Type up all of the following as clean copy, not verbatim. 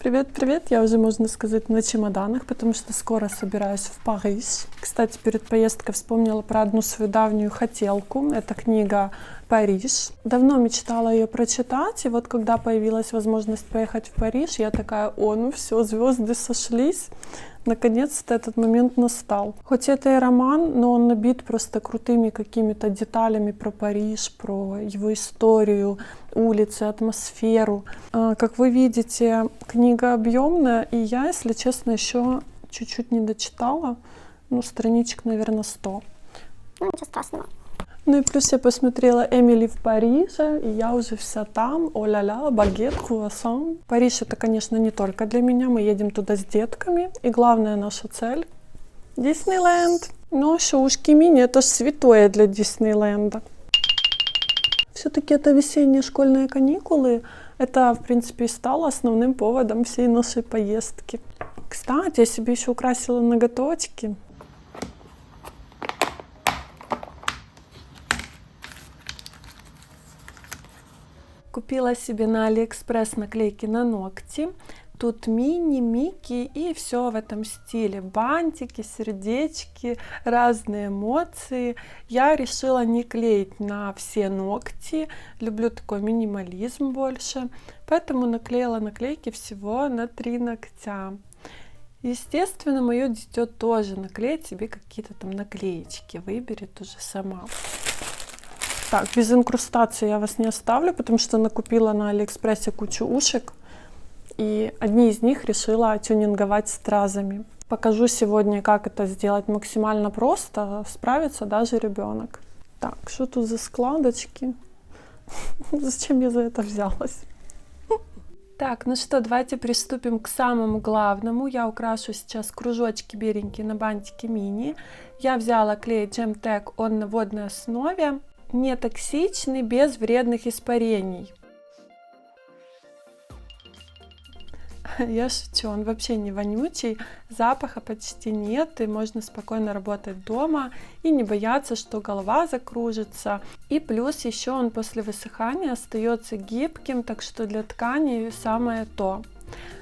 Привет-привет! Я уже, можно сказать, на чемоданах, потому что скоро собираюсь в Париж. Кстати, перед поездкой вспомнила про одну свою давнюю хотелку. Это книга «Париж». Давно мечтала ее прочитать, и вот когда появилась возможность поехать в Париж, я такая: о, ну все, звезды сошлись. Наконец-то этот момент настал. Хоть это и роман, но он набит просто крутыми какими-то деталями про Париж, про его историю, улицы, атмосферу. Как вы видите, книга объемная, и я, если честно, еще чуть-чуть не дочитала. Ну, страничек, наверное, 100. Ну, ничего страшного. Ну и плюс я посмотрела «Эмили в Париже», и я уже вся там. О-ля-ля, багет, круассан. Париж — это, конечно, не только для меня. Мы едем туда с детками. И главная наша цель — Диснейленд. Ну, шоушки мини — это ж святое для Диснейленда. Все-таки это весенние школьные каникулы. Это, в принципе, и стало основным поводом всей нашей поездки. Кстати, я себе еще украсила ноготочки. Купила себе на Алиэкспресс наклейки на ногти. Тут Мини, Микки и все в этом стиле. Бантики, сердечки, разные эмоции. Я решила не клеить на все ногти. Люблю такой минимализм больше. Поэтому наклеила наклейки всего на 3 ногтя. Естественно, мое дитё тоже наклеит себе какие-то там наклеечки. Выберет уже сама. Так, без инкрустации я вас не оставлю, потому что накупила на Алиэкспрессе кучу ушек. И одни из них решила тюнинговать стразами. Покажу сегодня, как это сделать максимально просто. Справится даже ребенок. Так, что тут за складочки? Зачем я за это взялась? Так, ну что, давайте приступим к самому главному. Я украшу сейчас кружочки беленькие на бантике мини. Я взяла клей Gemtech, он на водной основе. Не токсичный, без вредных испарений. Я шучу, он вообще не вонючий, запаха почти нет, и можно спокойно работать дома и не бояться, что голова закружится. И плюс еще он после высыхания остается гибким, так что для ткани самое то.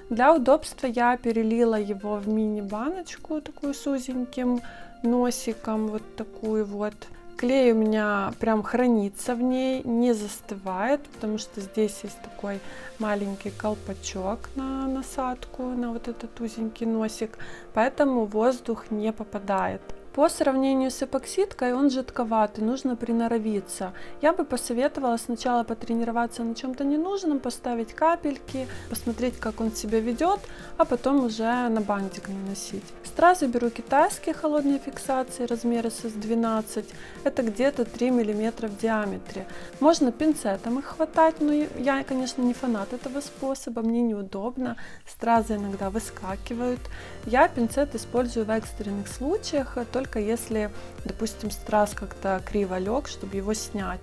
Для удобства я перелила его в мини-баночку, такую с узеньким носиком, вот такую вот. Клей у меня прям хранится в ней, не застывает, потому что здесь есть такой маленький колпачок на насадку, на вот этот узенький носик, поэтому воздух не попадает. По сравнению с эпоксидкой он жидковатый, нужно приноровиться. Я бы посоветовала сначала потренироваться на чем-то ненужном, поставить капельки, посмотреть, как он себя ведет, а потом уже на бантик наносить. Стразы беру китайские холодные фиксации, размер SS12, это где-то 3 мм в диаметре. Можно пинцетом их хватать, но я, конечно, не фанат этого способа, мне неудобно, стразы иногда выскакивают. Я пинцет использую в экстренных случаях, только если, допустим, страз как-то криво лег, чтобы его снять.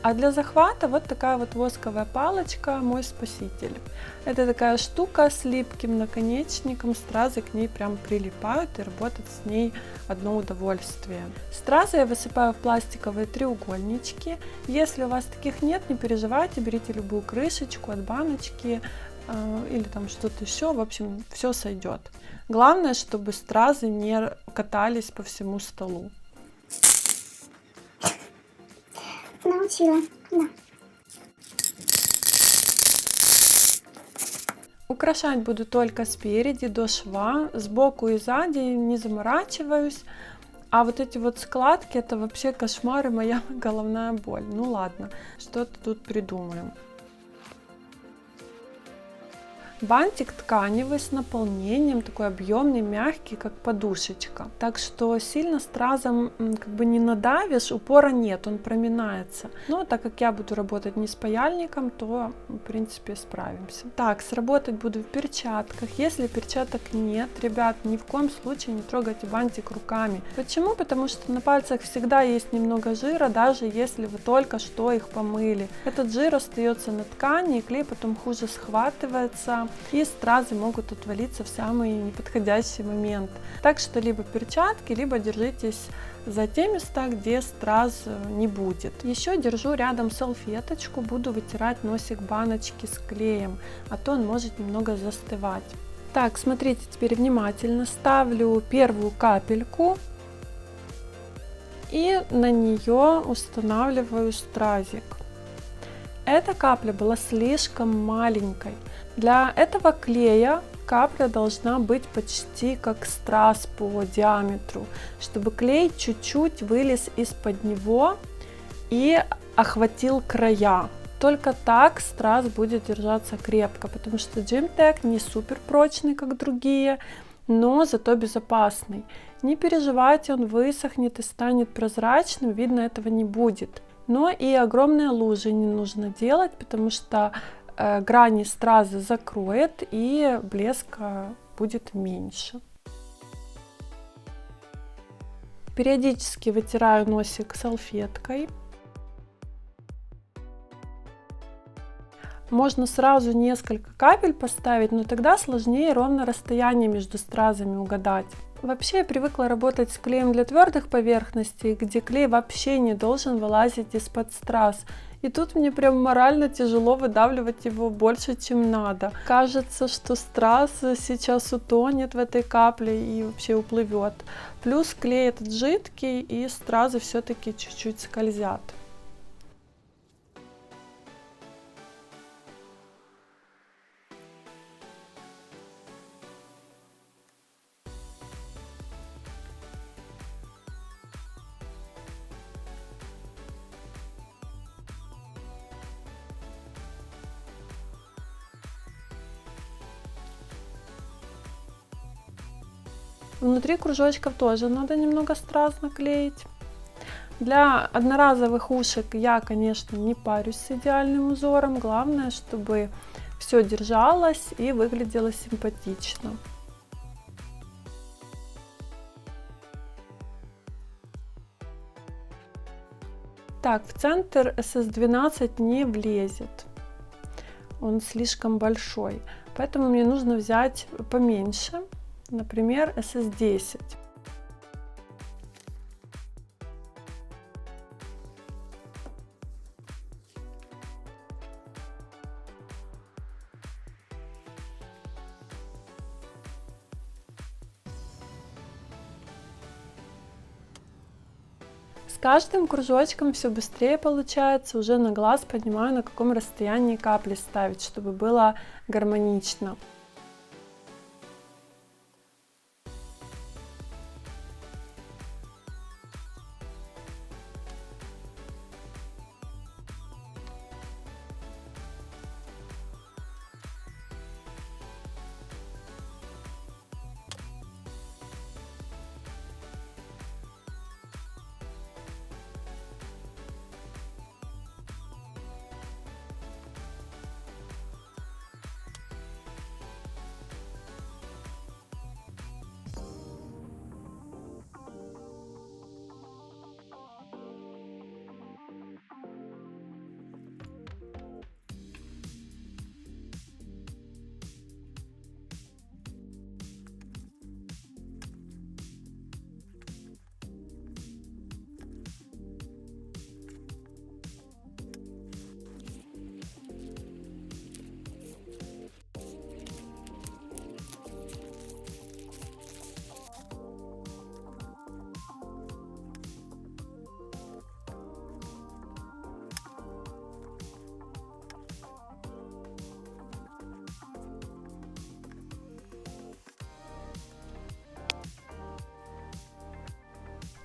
А для захвата вот такая вот восковая палочка, мой спаситель. Это такая штука с липким наконечником, стразы к ней прям прилипают, и работать с ней одно удовольствие. Стразы я высыпаю в пластиковые треугольнички. Если у вас таких нет, не переживайте, берите любую крышечку от баночки или там что-то еще, в общем, все сойдет. Главное, чтобы стразы не катались по всему столу. Научила, да. Украшать буду только спереди до шва, сбоку и сзади не заморачиваюсь. А вот эти вот складки — это вообще кошмар и моя головная боль. Ну ладно, что-то тут придумаем. Бантик тканевый с наполнением, такой объемный, мягкий, как подушечка. Так что сильно стразом как бы не надавишь, упора нет, он проминается. Но так как я буду работать не с паяльником, то в принципе справимся. Так, сработать буду в перчатках. Если перчаток нет, ребят, ни в коем случае не трогайте бантик руками. Почему? Потому что на пальцах всегда есть немного жира, даже если вы только что их помыли. Этот жир остается на ткани, и клей потом хуже схватывается. и стразы могут отвалиться в самый неподходящий момент. Так что либо перчатки, либо держитесь за те места, где страз не будет. Еще держу рядом салфеточку, буду вытирать носик баночки с клеем, а то он может немного застывать. Так, смотрите теперь внимательно, ставлю первую капельку и на нее устанавливаю стразик. Эта капля была слишком маленькой. Для этого клея капля должна быть почти как страз по диаметру, чтобы клей чуть-чуть вылез из-под него и охватил края. Только так страз будет держаться крепко, потому что Gem Tech не супер прочный, как другие, но зато безопасный. Не переживайте, он высохнет и станет прозрачным, видно этого не будет. Но и огромные лужи не нужно делать, потому что грани стразы закроет и блеска будет меньше. Периодически вытираю носик салфеткой. Можно сразу несколько капель поставить, но тогда сложнее ровно расстояние между стразами угадать. Вообще я привыкла работать с клеем для твердых поверхностей, где клей вообще не должен вылазить из-под страз. И тут мне прям морально тяжело выдавливать его больше, чем надо. Кажется, что страз сейчас утонет в этой капле и вообще уплывет. Плюс клей этот жидкий, и стразы все-таки чуть-чуть скользят. Внутри кружочков тоже надо немного страз наклеить. Для одноразовых ушек я, конечно, не парюсь с идеальным узором. Главное, чтобы все держалось и выглядело симпатично. Так, в центр SS12 не влезет. Он слишком большой. Поэтому мне нужно взять поменьше. Например, SS10. С каждым кружочком все быстрее получается, уже на глаз понимаю, на каком расстоянии капли ставить, чтобы было гармонично.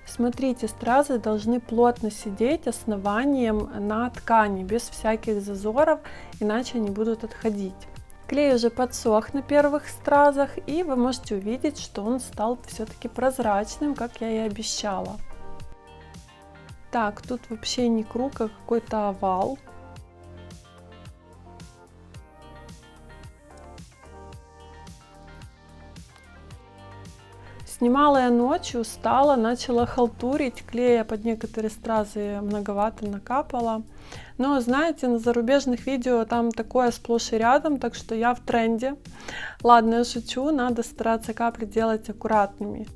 Смотрите, стразы должны плотно сидеть основанием на ткани, без всяких зазоров, иначе они будут отходить. Клей уже подсох на первых стразах, и вы можете увидеть, что он стал все-таки прозрачным, как я и обещала. Так, тут вообще не круг, а какой-то овал. Снимала я ночью, устала, начала халтурить, клея под некоторые стразы многовато накапала. Но, знаете, на зарубежных видео там такое сплошь и рядом, так что я в тренде. Ладно, я шучу, надо стараться капли делать аккуратными.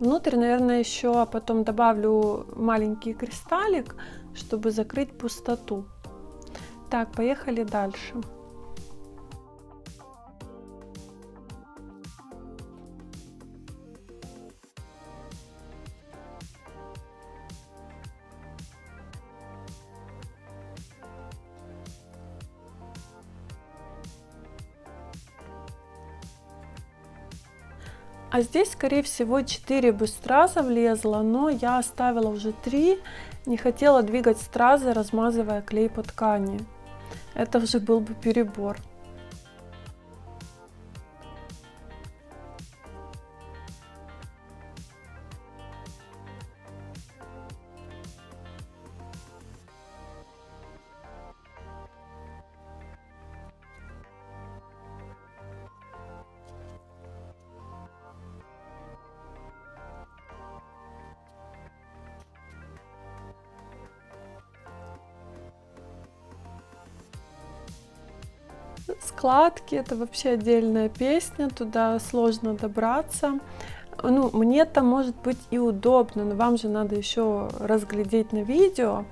Внутрь, наверное, еще потом добавлю маленький кристаллик, чтобы закрыть пустоту. Так, поехали дальше. А здесь, скорее всего, 4 бы страза влезло, но я оставила уже 3, не хотела двигать стразы, размазывая клей по ткани. Это уже был бы перебор. Складки — это вообще отдельная песня, туда сложно добраться. Ну, мне-то может быть и удобно, но вам же надо еще разглядеть на видео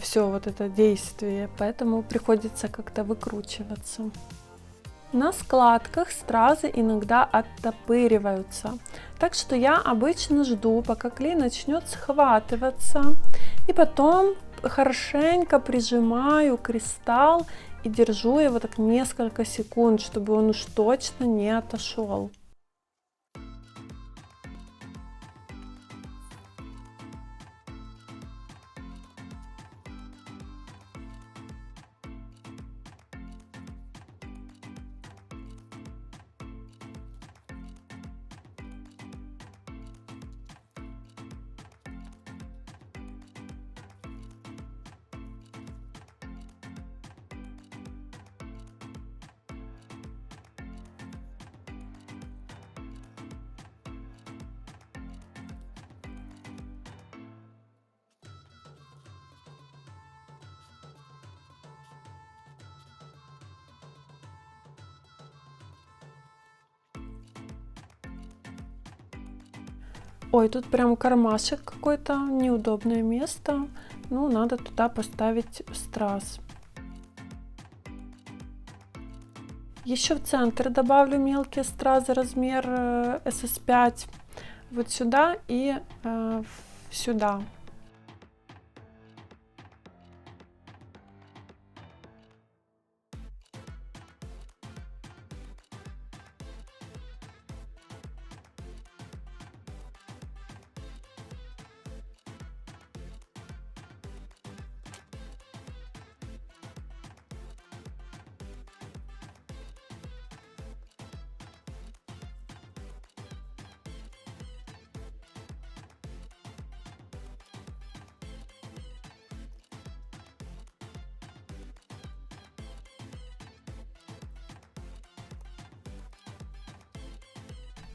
все вот это действие, поэтому приходится как-то выкручиваться. На складках стразы иногда оттопыриваются, так что я обычно жду, пока клей начнет схватываться, и потом хорошенько прижимаю кристалл и держу его так несколько секунд, чтобы он уж точно не отошел. Ой, тут прям кармашек какой-то, неудобное место. Ну, надо туда поставить страз. Еще в центр добавлю мелкие стразы размер SS5. Вот сюда и сюда.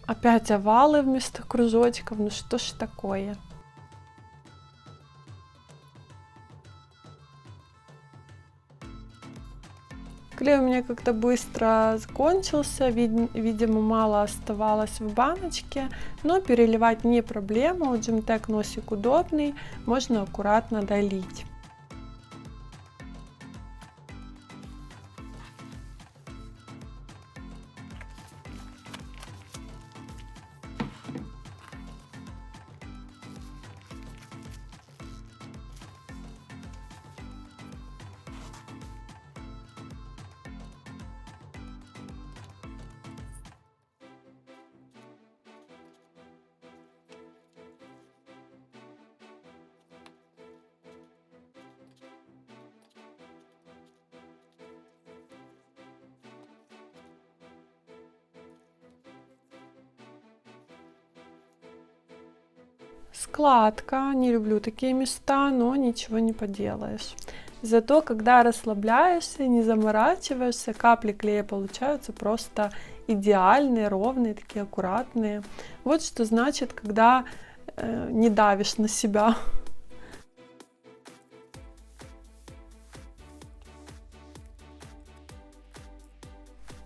Опять овалы вместо кружочков, ну что ж такое? Клей у меня как-то быстро закончился, видимо, мало оставалось в баночке, но переливать не проблема, у Gemtech носик удобный, можно аккуратно долить. Складка, не люблю такие места, но ничего не поделаешь. Зато когда расслабляешься, не заморачиваешься, капли клея получаются просто идеальные, ровные, такие аккуратные. Вот что значит, когда не давишь на себя.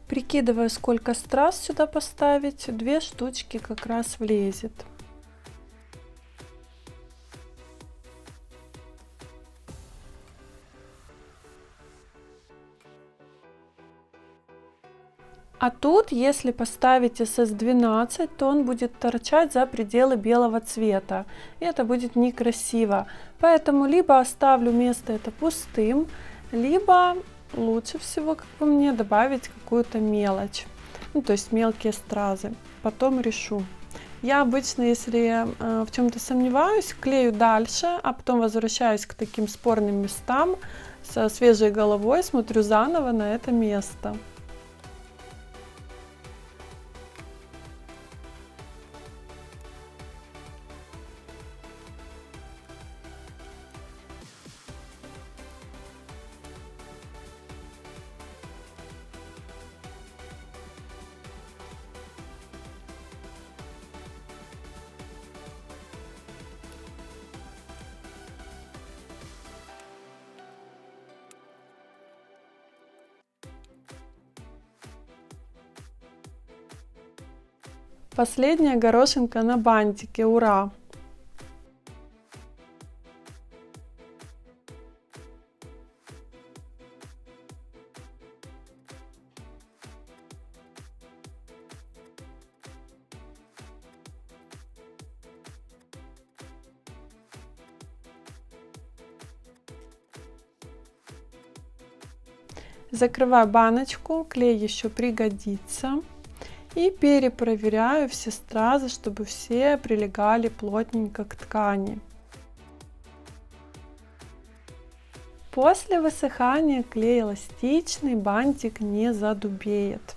Прикидываю, сколько страз сюда поставить. 2 штучки как раз влезет. А тут, если поставить SS12, то он будет торчать за пределы белого цвета. И это будет некрасиво. Поэтому либо оставлю место это пустым, либо лучше всего, как по мне, добавить какую-то мелочь. Ну, то есть мелкие стразы. Потом решу. Я обычно, если в чем-то сомневаюсь, клею дальше, а потом возвращаюсь к таким спорным местам со свежей головой, смотрю заново на это место. Последняя горошинка на бантике, ура! Закрываю баночку, клей еще пригодится. И перепроверяю все стразы, чтобы все прилегали плотненько к ткани. После высыхания клей эластичный, бантик не задубеет.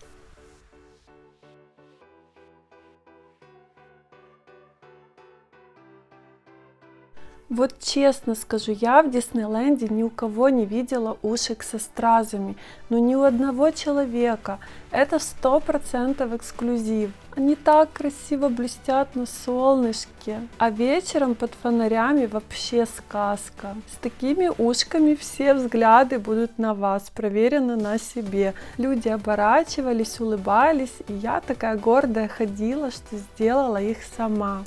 Вот честно скажу, я в Диснейленде ни у кого не видела ушек со стразами, но ни у одного человека. Это 100% эксклюзив. Они так красиво блестят на солнышке, а вечером под фонарями вообще сказка. С такими ушками все взгляды будут на вас, проверено на себе. Люди оборачивались, улыбались, и я такая гордая ходила, что сделала их сама.